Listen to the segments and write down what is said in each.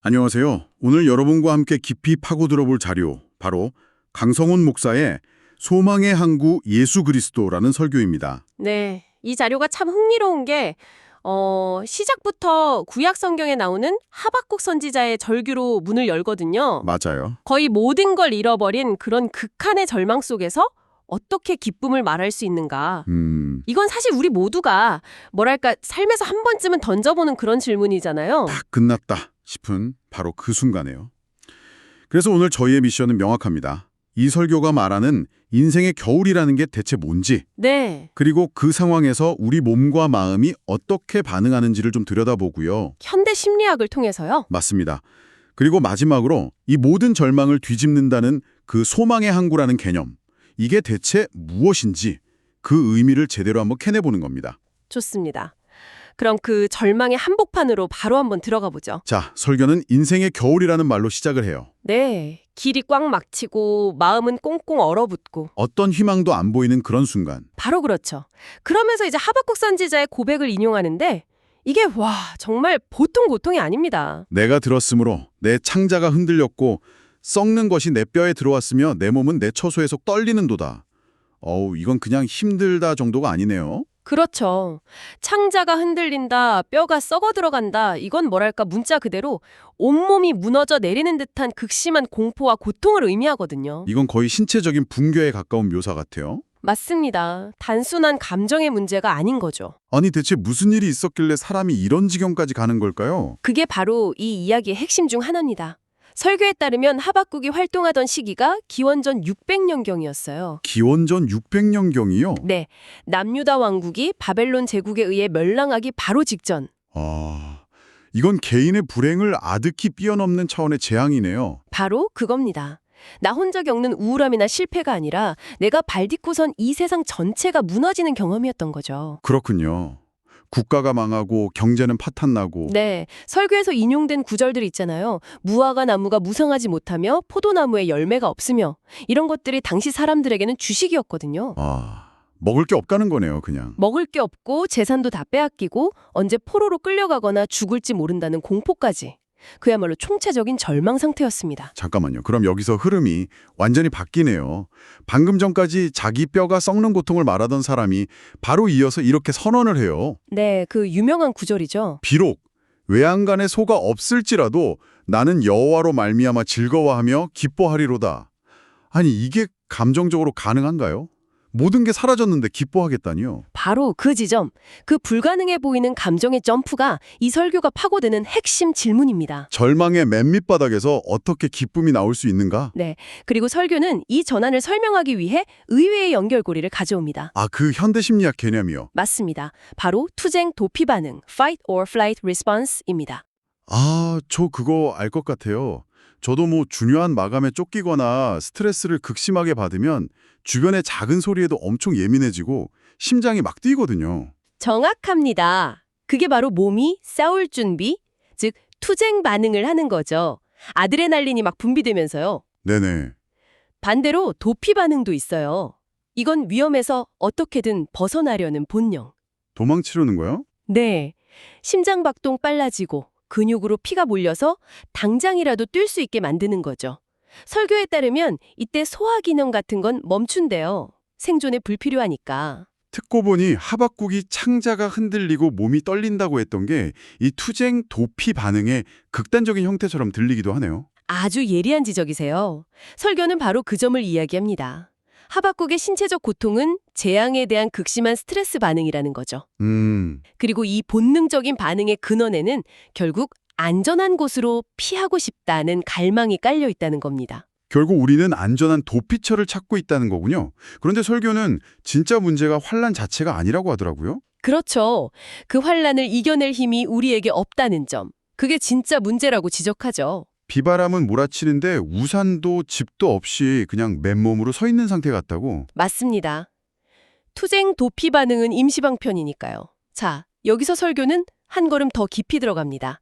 안녕하세요. 오늘 여러분과 함께 깊이 파고 들어볼 자료, 바로 강성훈 목사의 소망의 항구 예수 그리스도라는 설교입니다. 네, 이 자료가 참 흥미로운 게 시작부터 구약 성경에 나오는 하박국 선지자의 절규로 문을 열거든요. 맞아요. 거의 모든 걸 잃어버린 그런 극한의 절망 속에서 어떻게 기쁨을 말할 수 있는가? 이건 사실 우리 모두가 뭐랄까 삶에서 한 번쯤은 던져보는 그런 질문이잖아요. 딱 끝났다 싶은 바로 그 순간에요. 그래서 오늘 저희의 미션은 명확합니다. 이 설교가 말하는 인생의 겨울이라는 게 대체 뭔지, 네, 그리고 그 상황에서 우리 몸과 마음이 어떻게 반응하는지를 좀 들여다보고요. 현대 심리학을 통해서요. 맞습니다. 그리고 마지막으로 이 모든 절망을 뒤집는다는 그 소망의 항구라는 개념, 이게 대체 무엇인지 그 의미를 제대로 한번 캐내보는 겁니다. 좋습니다. 그럼 그 절망의 한복판으로 바로 한번 들어가 보죠. 자, 설교는 인생의 겨울이라는 말로 시작을 해요. 네, 길이 꽉 막히고 마음은 꽁꽁 얼어붙고 어떤 희망도 안 보이는 그런 순간. 바로 그렇죠. 그러면서 이제 하박국 선지자의 고백을 인용하는데 이게 와 정말 보통 고통이 아닙니다. 내가 들었으므로 내 창자가 흔들렸고 썩는 것이 내 뼈에 들어왔으며 내 몸은 내 처소에서 떨리는도다. 이건 그냥 힘들다 정도가 아니네요. 그렇죠. 창자가 흔들린다, 뼈가 썩어 들어간다. 이건 뭐랄까 문자 그대로 온몸이 무너져 내리는 듯한 극심한 공포와 고통을 의미하거든요. 이건 거의 신체적인 붕괴에 가까운 묘사 같아요. 맞습니다. 단순한 감정의 문제가 아닌 거죠. 아니 대체 무슨 일이 있었길래 사람이 이런 지경까지 가는 걸까요? 그게 바로 이 이야기의 핵심 중 하나입니다. 설교에 따르면 하박국이 활동하던 시기가 기원전 600년경이었어요. 기원전 600년경이요? 네, 남유다 왕국이 바벨론 제국에 의해 멸망하기 바로 직전. 이건 개인의 불행을 아득히 뛰어넘는 차원의 재앙이네요. 바로 그겁니다. 나 혼자 겪는 우울함이나 실패가 아니라 내가 발딛고선 이 세상 전체가 무너지는 경험이었던 거죠. 그렇군요. 국가가 망하고 경제는 파탄나고. 네, 설교에서 인용된 구절들 있잖아요. 무화과 나무가 무성하지 못하며 포도나무에 열매가 없으며 이런 것들이 당시 사람들에게는 주식이었거든요. 먹을 게 없다는 거네요, 그냥. 먹을 게 없고 재산도 다 빼앗기고 언제 포로로 끌려가거나 죽을지 모른다는 공포까지. 그야말로 총체적인 절망 상태였습니다. 잠깐만요. 그럼 여기서 흐름이 완전히 바뀌네요. 방금 전까지 자기 뼈가 썩는 고통을 말하던 사람이 바로 이어서 이렇게 선언을 해요. 네, 그 유명한 구절이죠. 비록 외양간에 소가 없을지라도 나는 여호와로 말미암아 즐거워하며 기뻐하리로다. 아니 이게 감정적으로 가능한가요? 모든 게 사라졌는데 기뻐하겠다니요? 바로 그 지점, 그 불가능해 보이는 감정의 점프가 이 설교가 파고드는 핵심 질문입니다. 절망의 맨 밑바닥에서 어떻게 기쁨이 나올 수 있는가? 네, 그리고 설교는 이 전환을 설명하기 위해 의외의 연결고리를 가져옵니다. 그 현대 심리학 개념이요. 맞습니다. 바로 투쟁 도피 반응, fight or flight response입니다. 저 그거 알 것 같아요. 저도 중요한 마감에 쫓기거나 스트레스를 극심하게 받으면 주변의 작은 소리에도 엄청 예민해지고 심장이 막 뛰거든요. 정확합니다. 그게 바로 몸이 싸울 준비, 즉 투쟁 반응을 하는 거죠. 아드레날린이 막 분비되면서요. 네네. 반대로 도피 반응도 있어요. 이건 위험에서 어떻게든 벗어나려는 본능. 도망치려는 거요? 네. 심장 박동 빨라지고 근육으로 피가 몰려서 당장이라도 뛸 수 있게 만드는 거죠. 설교에 따르면 이때 소화 기능 같은 건 멈춘대요. 생존에 불필요하니까. 듣고 보니 하박국이 창자가 흔들리고 몸이 떨린다고 했던 게 이 투쟁 도피 반응의 극단적인 형태처럼 들리기도 하네요. 아주 예리한 지적이세요. 설교는 바로 그 점을 이야기합니다. 하박국의 신체적 고통은 재앙에 대한 극심한 스트레스 반응이라는 거죠. 그리고 이 본능적인 반응의 근원에는 결국 안전한 곳으로 피하고 싶다는 갈망이 깔려 있다는 겁니다. 결국 우리는 안전한 도피처를 찾고 있다는 거군요. 그런데 설교는 진짜 문제가 환란 자체가 아니라고 하더라고요. 그렇죠. 그 환란을 이겨낼 힘이 우리에게 없다는 점. 그게 진짜 문제라고 지적하죠. 비바람은 몰아치는데 우산도 집도 없이 그냥 맨몸으로 서 있는 상태 같다고. 맞습니다. 투쟁 도피 반응은 임시방편이니까요. 자, 여기서 설교는 한 걸음 더 깊이 들어갑니다.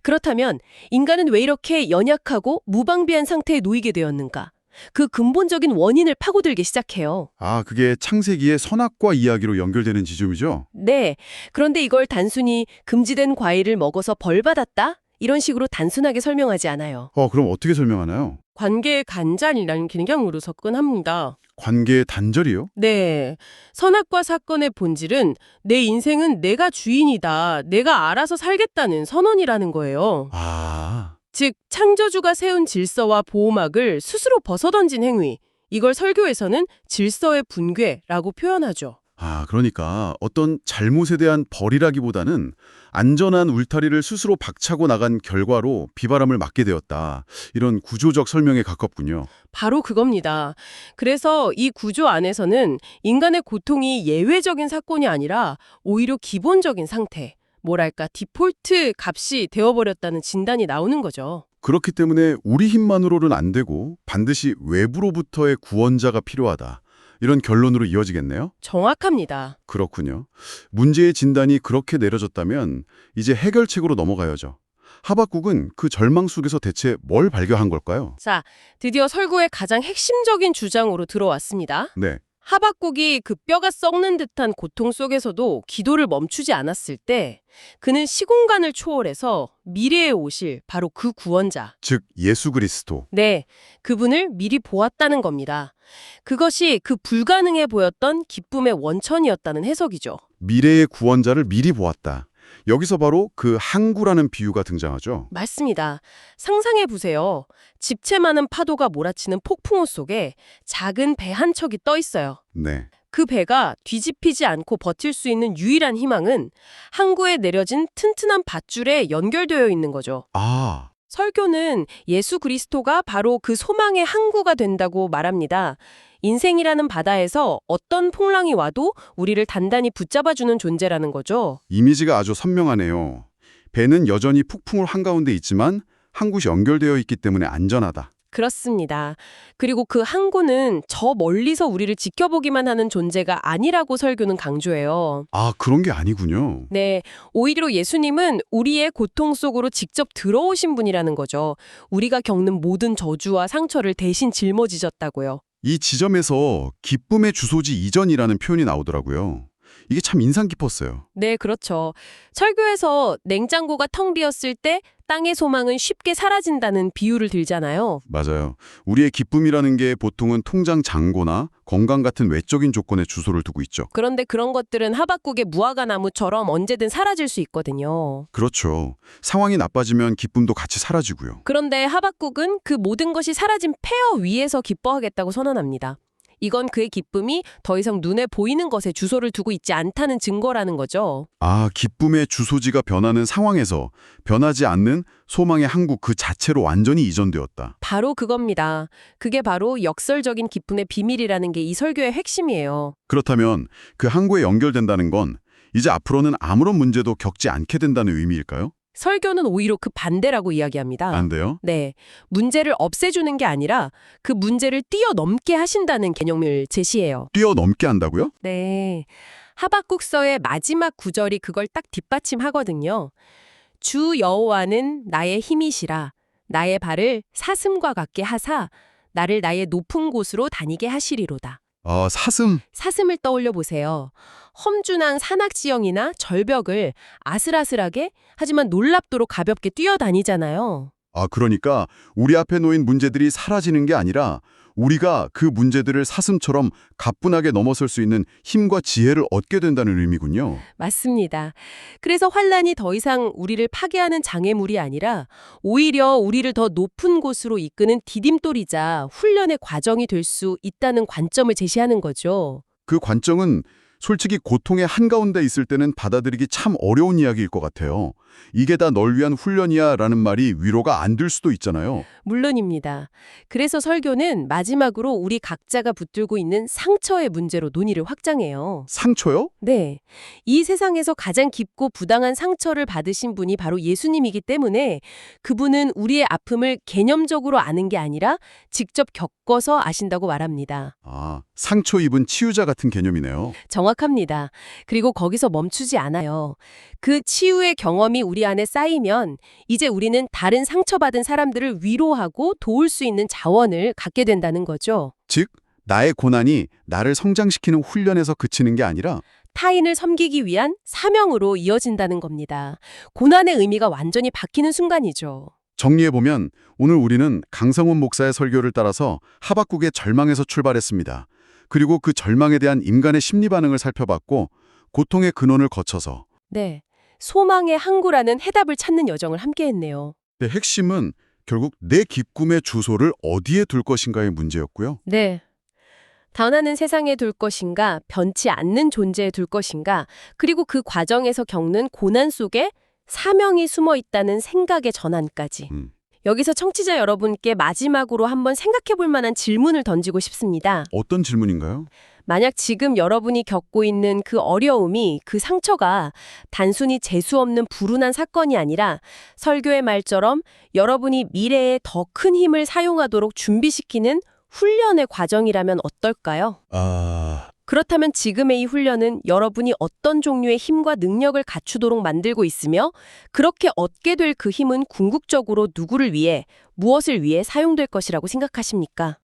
그렇다면 인간은 왜 이렇게 연약하고 무방비한 상태에 놓이게 되었는가? 그 근본적인 원인을 파고들기 시작해요. 그게 창세기의 선악과 이야기로 연결되는 지점이죠? 네, 그런데 이걸 단순히 금지된 과일을 먹어서 벌 받았다? 이런 식으로 단순하게 설명하지 않아요. 그럼 어떻게 설명하나요? 관계의 간절이라는 개념으로 접근합니다. 관계의 단절이요? 네. 선악과 사건의 본질은 내 인생은 내가 주인이다. 내가 알아서 살겠다는 선언이라는 거예요. 아, 즉, 창조주가 세운 질서와 보호막을 스스로 벗어던진 행위. 이걸 설교에서는 질서의 붕괴라고 표현하죠. 그러니까 어떤 잘못에 대한 벌이라기보다는 안전한 울타리를 스스로 박차고 나간 결과로 비바람을 맞게 되었다. 이런 구조적 설명에 가깝군요. 바로 그겁니다. 그래서 이 구조 안에서는 인간의 고통이 예외적인 사건이 아니라 오히려 기본적인 상태, 뭐랄까 디폴트 값이 되어버렸다는 진단이 나오는 거죠. 그렇기 때문에 우리 힘만으로는 안 되고 반드시 외부로부터의 구원자가 필요하다. 이런 결론으로 이어지겠네요? 정확합니다. 그렇군요. 문제의 진단이 그렇게 내려졌다면 이제 해결책으로 넘어가야죠. 하박국은 그 절망 속에서 대체 뭘 발견한 걸까요? 자, 드디어 설교의 가장 핵심적인 주장으로 들어왔습니다. 네. 하박국이 그 뼈가 썩는 듯한 고통 속에서도 기도를 멈추지 않았을 때 그는 시공간을 초월해서 미래에 오실 바로 그 구원자, 즉 예수 그리스도. 네, 그분을 미리 보았다는 겁니다. 그것이 그 불가능해 보였던 기쁨의 원천이었다는 해석이죠. 미래의 구원자를 미리 보았다. 여기서 바로 그 항구라는 비유가 등장하죠. 맞습니다. 상상해 보세요. 집채 많은 파도가 몰아치는 폭풍우 속에 작은 배 한 척이 떠 있어요. 네. 그 배가 뒤집히지 않고 버틸 수 있는 유일한 희망은 항구에 내려진 튼튼한 밧줄에 연결되어 있는 거죠. 아, 설교는 예수 그리스도가 바로 그 소망의 항구가 된다고 말합니다. 인생이라는 바다에서 어떤 풍랑이 와도 우리를 단단히 붙잡아주는 존재라는 거죠. 이미지가 아주 선명하네요. 배는 여전히 폭풍울 한가운데 있지만 항구시 연결되어 있기 때문에 안전하다. 그렇습니다. 그리고 그 항구는 저 멀리서 우리를 지켜보기만 하는 존재가 아니라고 설교는 강조해요. 그런 게 아니군요. 네, 오히려 예수님은 우리의 고통 속으로 직접 들어오신 분이라는 거죠. 우리가 겪는 모든 저주와 상처를 대신 짊어지셨다고요. 이 지점에서 기쁨의 주소지 이전이라는 표현이 나오더라고요. 이게 참 인상 깊었어요. 네, 그렇죠. 설교에서 냉장고가 텅 비었을 때 땅의 소망은 쉽게 사라진다는 비유를 들잖아요. 맞아요. 우리의 기쁨이라는 게 보통은 통장 잔고나 건강 같은 외적인 조건에 주소를 두고 있죠. 그런데 그런 것들은 하박국의 무화과 나무처럼 언제든 사라질 수 있거든요. 그렇죠. 상황이 나빠지면 기쁨도 같이 사라지고요. 그런데 하박국은 그 모든 것이 사라진 폐허 위에서 기뻐하겠다고 선언합니다. 이건 그의 기쁨이 더 이상 눈에 보이는 것에 주소를 두고 있지 않다는 증거라는 거죠. 기쁨의 주소지가 변하는 상황에서 변하지 않는 소망의 항구 그 자체로 완전히 이전되었다. 바로 그겁니다. 그게 바로 역설적인 기쁨의 비밀이라는 게 이 설교의 핵심이에요. 그렇다면 그 항구에 연결된다는 건 이제 앞으로는 아무런 문제도 겪지 않게 된다는 의미일까요? 설교는 오히려 그 반대라고 이야기합니다. 안 돼요? 네, 문제를 없애주는 게 아니라 그 문제를 뛰어넘게 하신다는 개념을 제시해요. 뛰어넘게 한다고요? 네, 하박국서의 마지막 구절이 그걸 딱 뒷받침하거든요. 주 여호와는 나의 힘이시라 나의 발을 사슴과 같게 하사 나를 나의 높은 곳으로 다니게 하시리로다. 사슴. 사슴을 떠올려 보세요. 험준한 산악지형이나 절벽을 아슬아슬하게 하지만 놀랍도록 가볍게 뛰어다니잖아요. 그러니까 우리 앞에 놓인 문제들이 사라지는 게 아니라 우리가 그 문제들을 사슴처럼 가뿐하게 넘어설 수 있는 힘과 지혜를 얻게 된다는 의미군요. 맞습니다. 그래서 환란이 더 이상 우리를 파괴하는 장애물이 아니라 오히려 우리를 더 높은 곳으로 이끄는 디딤돌이자 훈련의 과정이 될 수 있다는 관점을 제시하는 거죠. 그 관점은 솔직히 고통의 한가운데 있을 때는 받아들이기 참 어려운 이야기일 것 같아요. 이게 다 널 위한 훈련이야 라는 말이 위로가 안 될 수도 있잖아요. 물론입니다. 그래서 설교는 마지막으로 우리 각자가 붙들고 있는 상처의 문제로 논의를 확장해요. 상처요? 네. 이 세상에서 가장 깊고 부당한 상처를 받으신 분이 바로 예수님이기 때문에 그분은 우리의 아픔을 개념적으로 아는 게 아니라 직접 겪어서 아신다고 말합니다. 상처 입은 치유자 같은 개념이네요. 정확합니다. 그리고 거기서 멈추지 않아요. 그 치유의 경험이 우리 안에 쌓이면 이제 우리는 다른 상처받은 사람들을 위로하고 도울 수 있는 자원을 갖게 된다는 거죠. 즉, 나의 고난이 나를 성장시키는 훈련에서 그치는 게 아니라 타인을 섬기기 위한 사명으로 이어진다는 겁니다. 고난의 의미가 완전히 바뀌는 순간이죠. 정리해보면 오늘 우리는 강성훈 목사의 설교를 따라서 하박국의 절망에서 출발했습니다. 그리고 그 절망에 대한 인간의 심리 반응을 살펴봤고 고통의 근원을 거쳐서 네, 소망의 항구라는 해답을 찾는 여정을 함께했네요. 핵심은 결국 내 기쁨의 주소를 어디에 둘 것인가의 문제였고요. 네. 변하는 세상에 둘 것인가, 변치 않는 존재에 둘 것인가, 그리고 그 과정에서 겪는 고난 속에 사명이 숨어 있다는 생각의 전환까지. 여기서 청취자 여러분께 마지막으로 한번 생각해 볼 만한 질문을 던지고 싶습니다. 어떤 질문인가요? 만약 지금 여러분이 겪고 있는 그 어려움이, 그 상처가 단순히 재수없는 불운한 사건이 아니라 설교의 말처럼 여러분이 미래에 더 큰 힘을 사용하도록 준비시키는 훈련의 과정이라면 어떨까요? 그렇다면 지금의 이 훈련은 여러분이 어떤 종류의 힘과 능력을 갖추도록 만들고 있으며 그렇게 얻게 될 그 힘은 궁극적으로 누구를 위해, 무엇을 위해 사용될 것이라고 생각하십니까?